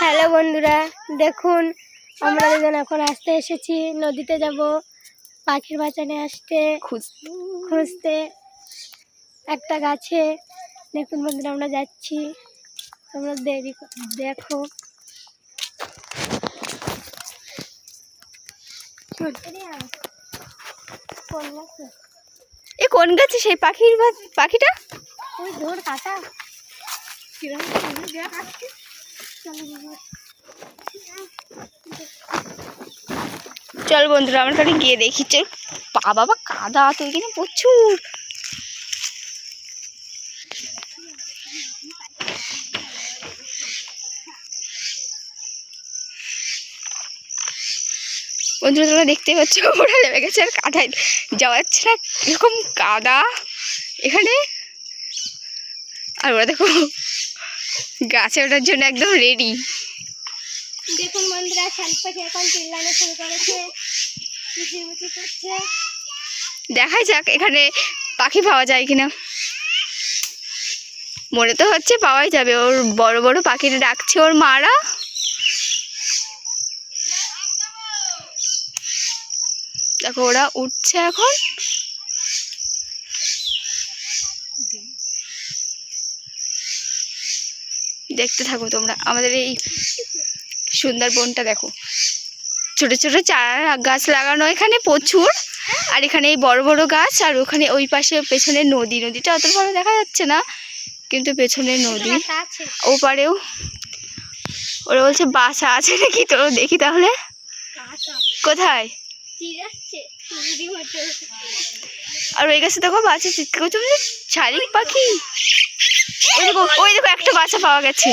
Hello বন্ধুরা, দেখুন আমরা দুজন এখন আসতে এসেছি, নদীতে যাব পাখির বাচ্চা নিয়ে আসতে খুঁজতে একটা গাছে। দেখুন বন্ধুরা, আমরা যাচ্ছি, তোমরা দেখো। কোন গাছে সেই পাখিটা? ওই ধর কাটা চল বন্ধুরা, আমরা তাহলে গিয়ে দেখি। চল। বাবা কাদা তো এখানে প্রচুর। বন্ধুরা তোমরা দেখতে পাচ্ছ, ওরা নেমে গেছে আর কাদায় যাওয়া যাচ্ছে না, এরকম কাদা এখানে। আর ওরা দেখো গাছে ওঠার জন্য একদম রেডি। দেখুন বন্ধুরা, শালিক পাখি এখন চিল্লানো শুরু করেছে, কিচিরমিচির করছে। দেখাই যাক এখানে পাখি পাওয়া যায় কিনা। মনে তো হচ্ছে পাওয়াই যাবে। ওর বড় বড় পাখিটা ডাকছে ওর মারা। দেখো ওরা উঠছে এখন। দেখতে থাকো তোমরা আমাদের এই সুন্দরবনটা। দেখো ছোট ছোট চারা গাছ লাগানো এখানে প্রচুর, আর এখানে এই বড় বড় গাছ, আর ওখানে ওই পাশে পেছনে নদীটা অত ভালো দেখা যাচ্ছে না, কিন্তু পেছনে নদী। ওপারেও ওরা বলছে বাসা আছে নাকি, তো দেখি তাহলে কোথায়। আর ওই গাছে দেখো বাচ্চা চিৎকার করছে, শালিক পাখি। ওই দেখো একটা বাচ্চা পাওয়া গেছে।